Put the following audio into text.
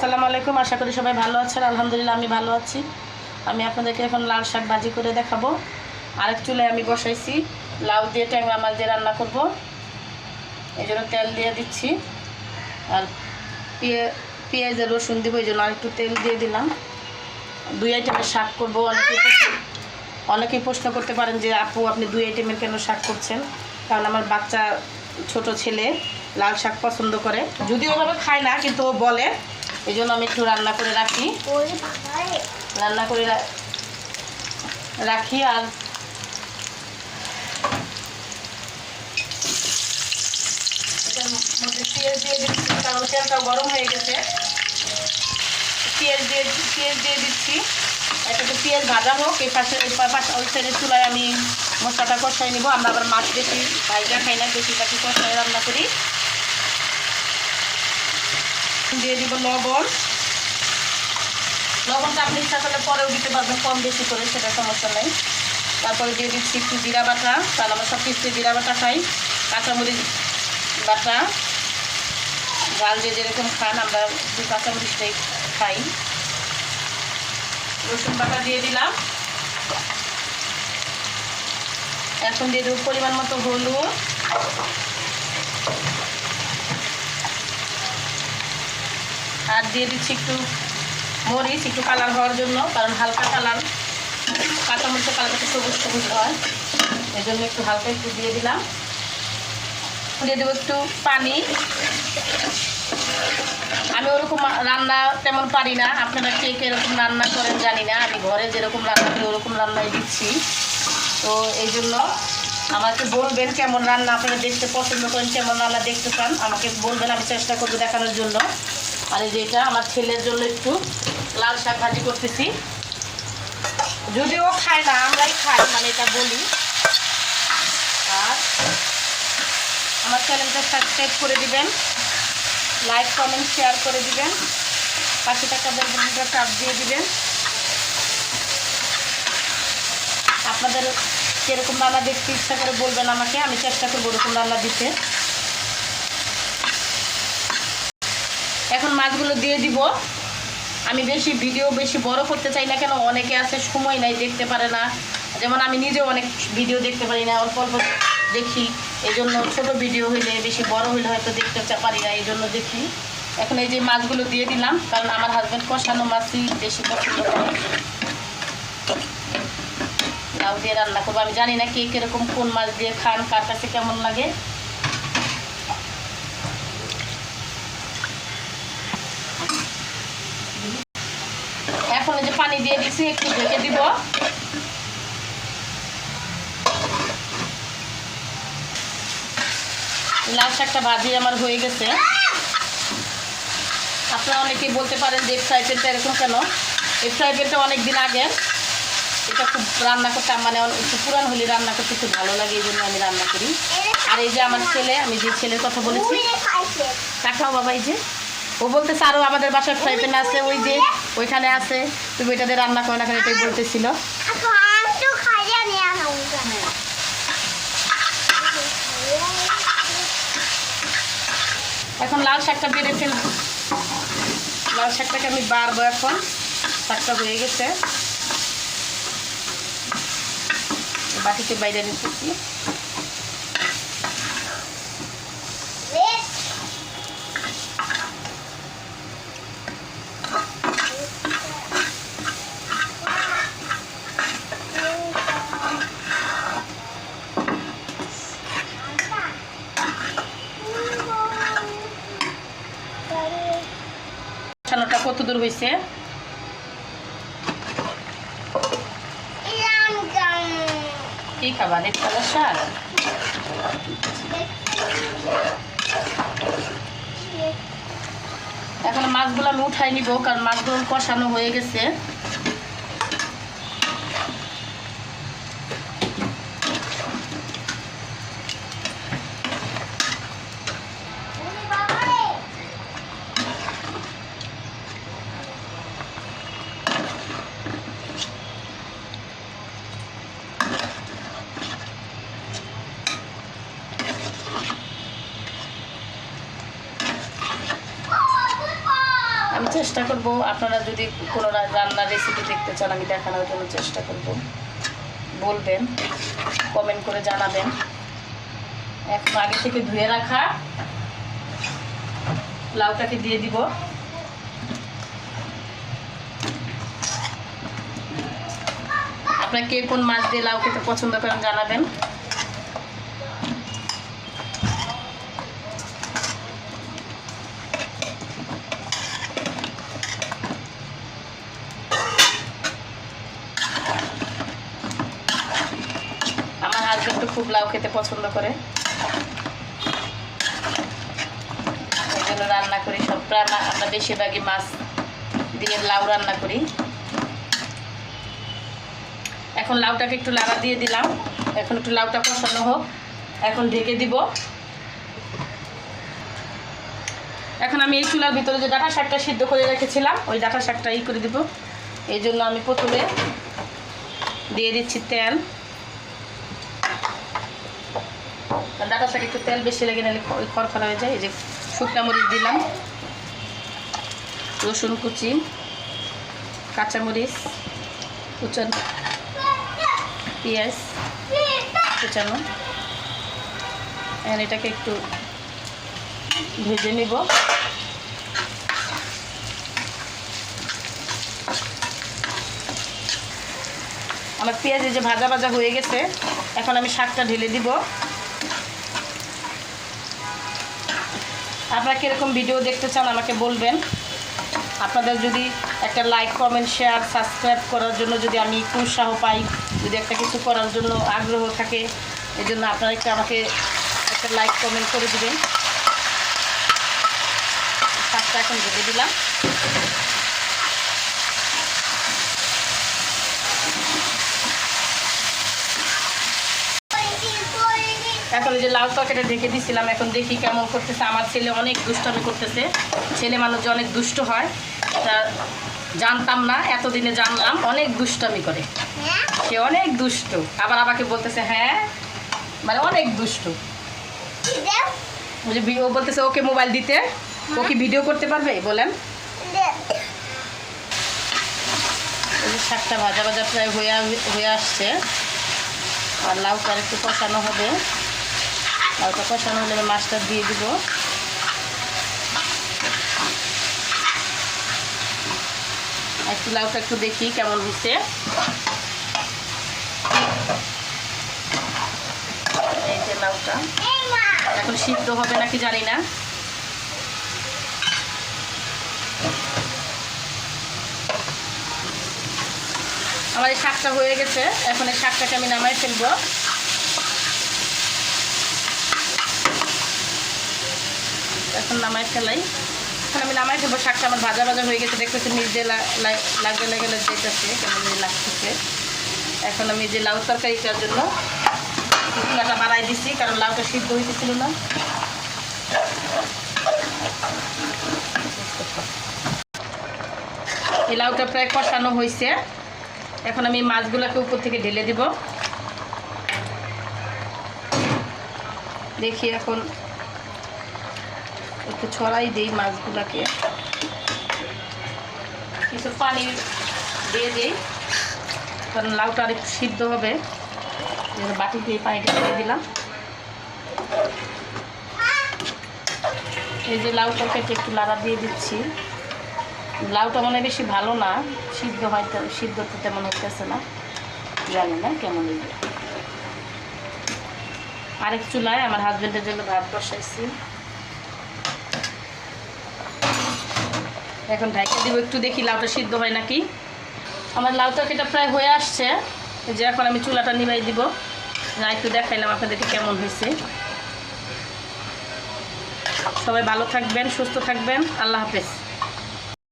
আসসালামু আলাইকুম। আশা করি সবাই ভালো আছেন। আলহামদুলিল্লাহ আমি ভালো আছি। আমি আপনাদেরকে এখন লাল শাক ভাজি করে দেখাবো। আরেক চুলায় আমি বসাইছি লাউ দিয়ে ট্যাংরা মাছ দিয়ে রান্না করব। এই জন্য তেল দিয়ে দিচ্ছি, আর পেঁয়াজ আর রসুন দিব, এই জন্য আরেকটু তেল দিয়ে দিলাম। 2 আইটেমের শাক করবো। অনেকেই প্রশ্ন করতে পারেন যে আপু আপনি 2 আইটেমের কেন শাক করছেন? কারণ আমার বাচ্চা ছোট ছেলে লাল শাক পছন্দ করে, যদিও ওভাবে খায় না, কিন্তু ও বলে, এই জন্য আমি একটু রান্না করে রাখি। আর এটার মধ্যে পেঁয়াজ দিয়ে দিচ্ছি, কারণ তেলটা গরম হয়ে গেছে। পেঁয়াজ দিয়ে দিচ্ছি। এটাতে পেঁয়াজ ভাজা হোক, এই পাশে ওই সাইডের চুলায় আমি মশলাটা কষাই নিব। আমরা আবার মাছ বেশি ভাইজা খাই না, বেশিটাকে কষাই রান্না করি। দিয়ে দিব লবণটা আপনি ইচ্ছা করলে পরেও দিতে পারবেন, কম বেশি করে, সেটা সমস্যা নেই। তারপরে দিয়ে দিচ্ছি একটু জিরা বাটা, কারণ আমরা সব কিছু জিরা বাটা খাই। কাঁচামরিচ বাটা, ঝাল যে যেরকম খান, আমরা একটু কাঁচামরিচটাই খাই। রসুন বাটা দিয়ে দিলাম। এখন দিয়ে দেবো পরিমাণ মতো হলুদ, আর দিয়ে দিচ্ছি একটু মরিচ, একটু কালার হওয়ার জন্য, কারণ হালকা কালার, কাঁচামরিচের কালারটা সবুজ সবুজ হয়, এই জন্য একটু হালকা একটু দিয়ে দিলাম। দিয়ে দেবো একটু পানি। আমি ওরকম রান্না তেমন পারি না, আপনারা কে এরকম রান্না করেন জানি না। আমি ঘরে যেরকম রান্না করি ওরকম রান্নাই দিচ্ছি। তো এই জন্য আমাকে বলবেন কেমন রান্না আপনারা দেখতে পছন্দ করেন, কেমন রান্না দেখতে চান আমাকে বলবেন, আমি চেষ্টা করবো দেখানোর জন্য। আর এই যে এটা আমার ছেলের জন্য একটু লাল শাক ভাজি করতেছি, যদিও খায় না, আমরাই খাই, মানে এটা বলি। আর আমার চ্যানেলটা সাবস্ক্রাইব করে দিবেন, লাইক কমেন্ট শেয়ার করে দিবেন, পাশে থাকা বেল বাটনটা চাপ দিয়ে দিবেন। আপনাদের কীরকম রান্না দেখতে ইচ্ছা করে বলবেন আমাকে, আমি চেষ্টা করবো ওরকম রান্না দিতে। এখন মাছগুলো দিয়ে দিব। আমি ভিডিও বেশি বড় করতে চাই না, কেন অনেকে আছে সময় নাই, দেখতে পারে না। যেমন আমি নিজেও অনেক ভিডিও দেখতে পারি না, অল্প অল্প দেখি। এই জন্য ছোটো ভিডিও হইলে, বেশি বড় হইলে হয়তো দেখতে পারি না, এই জন্য দেখি। এখন এই যে মাছগুলো দিয়ে দিলাম, কারণ আমার হাজব্যান্ড কষানো মাছই বেশি পছন্দ করে। লাউ দিয়ে রান্না করবো। আমি জানি না কে কীরকম কোন মাছ দিয়ে খান, কার কাছে কেমন লাগে। এখন এই যে পানি দিয়ে দিচ্ছি, একটু ঢেকে দিব। লাল শাকটা ভাজি আমার হয়ে গেছে। আপনারা অনেকেই বলতে পারেন যে ফ্রাই প্যানটা এরকম কেন? এই ফ্রাই প্যানটা অনেক দিন আগের, এটা খুব রান্না করতে, মানে একটু পুরান হলে রান্না করতে খুব ভালো লাগে, এই জন্য আমি রান্না করি। আর এই যে আমার ছেলে, আমি যে ছেলের কথা বলেছি, তাকাও বাবা, এই যে ও বলতেছে আরও আমাদের বাসায় ফ্রাই প্যান আছে, ওই যে ওইখানে আছে, তুমি এটাতে রান্না করো না, এটাই বলতেছিল। এখন লাল শাকটা বেড়ে ফেলবো। লাল শাকটাকে আমি বাড়বো। এখন শাকটা হয়ে গেছে, বাটিতে বাইরে নিতেছি। কষানোটা কত দূর হয়েছে? কি খাবার? রেড কালার শাক। এখন মাছগুলো আমি উঠাই নিব, কারণ মাছগুলো কষানো হয়ে গেছে। আমি চেষ্টা করব, আপনারা যদি কোনো রান্নার রেসিপি দেখতে চান আমি দেখানোর জন্য চেষ্টা করব, বলবেন, কমেন্ট করে জানাবেন। এখন আগে থেকে ধুয়ে রাখা লাউটাকে দিয়ে দিব। আপনারা কে কোন মাছ দিয়ে লাউ খেতে পছন্দ করেন জানাবেন। আমার হাজবেন্ড তো খুব লাউ খেতে পছন্দ করে, এই জন্য রান্না করি। সব প্রায় আমরা বেশিরভাগই মাছ দিয়ে লাউ রান্না করি। এখন লাউটাকে একটু লাড়া দিয়ে দিলাম, এখন একটু লাউটা কষানো হোক, এখন ঢেকে দিব। এখন আমি এই চুলার ভিতরে যে ডাঁটা শাকটা সিদ্ধ করে রেখেছিলাম ওই ডাঁটা শাকটা করে দিব। এই জন্য আমি প্রথমে দিয়ে দিচ্ছি তেল। ডাঁটা শাক একটু তেল বেশি লেগে নিলে ওই খড়খড়া হয়ে যায়। এই যে শুকনো মরিচ দিলাম, রসুন কুচি, কাঁচামরিচ কুচানো, পেঁয়াজ কুচানো। এখন এটাকে একটু ভেজে নিব। আমার পেঁয়াজ যে ভাজা ভাজা হয়ে গেছে, এখন আমি শাকটা ঢেলে দিব। আপনারা কীরকম ভিডিও দেখতে চান আমাকে বলবেন। আপনাদের যদি একটা লাইক, কমেন্ট, শেয়ার, সাবস্ক্রাইব করার জন্য যদি আমি একটু উৎসাহ পাই, যদি একটা কিছু করার জন্য আগ্রহ থাকে, এই জন্য আপনারা একটু আমাকে একটা লাইক, কমেন্ট করে দেবেন। শাকটা এখন ঢেলে দিলাম। এখন যে লাউ তরকারিটা ঢেকে দিয়েছিলাম, এখন দেখি কেমন করতেছে। আমার ছেলে অনেক দুষ্টামি করতেছে। ছেলে মানুষ যে অনেক দুষ্ট হয় তা জানতাম না, এতদিনে জানলাম। অনেক দুষ্টামি করে সে, অনেক দুষ্ট। আবার আমাকে বলতেছে হ্যাঁ, মানে অনেক দুষ্ট। ও বলতেছে ওকে মোবাইল দিতে, ও কি ভিডিও করতে পারবে বলেন। শাকটা ভাজা ভাজা প্রায় হয়ে আসছে, আর লাউটা একটু কষানো হবে। লাউটা কষানো হলে মাছটা দিয়ে দিব। একটু লাউটা একটু দেখি কেমন হয়েছে। এই যে লাউটা এখন সিদ্ধ হবে নাকি জানি না। আমার এই শাকটা হয়ে গেছে, এখন এই শাকটাকে আমি নামাই ফেলবো। এখন নামাই ফেলাই, এখন আমি নামাই ফেলবো। শাকটা আমার ভাজা ভাজা হয়ে গেছে, দেখতেছি নিজে লাগলে লাগলে যেতেছে, কেমন লাগতেছে। এখন আমি যে লাউ তরকারিটার জন্য চুলাটা বাড়াই দিচ্ছি, কারণ লাউটা সিদ্ধ হইতেছিল না। এই লাউটা প্রায় কষানো হয়েছে, এখন আমি মাছগুলোকে উপর থেকে ঢেলে দিব। দেখি এখন একটু ছড়াই দিই মাছগুলোকে, কিছু পানি দিয়ে দিই, কারণ লাউটা আর একটু সিদ্ধ হবে। বাটি দিয়ে পানিটা দিয়ে দিলাম। এই যে লাউটা কেটে একটু লাড়া দিয়ে দিচ্ছি। লাউটা মনে বেশি ভালো না, সিদ্ধ হয়তো, সিদ্ধ তো তেমন হতেছে না, জানি না কেমন। আরেক চুলায় আমার হাজবেন্ডের জন্য ভাত বসাইছি, এখন ঢাকা দিব একটু, দেখি লাউটা সিদ্ধ হয় নাকি। আমার লাউ তরকারিটা প্রায় হয়ে আসছে, এই যে এখন আমি চুলাটা নিভাই দিব। না একটু দেখাইলাম আপনাদেরকে কেমন হয়েছে। সবাই ভালো থাকবেন, সুস্থ থাকবেন, আল্লাহ হাফেজ।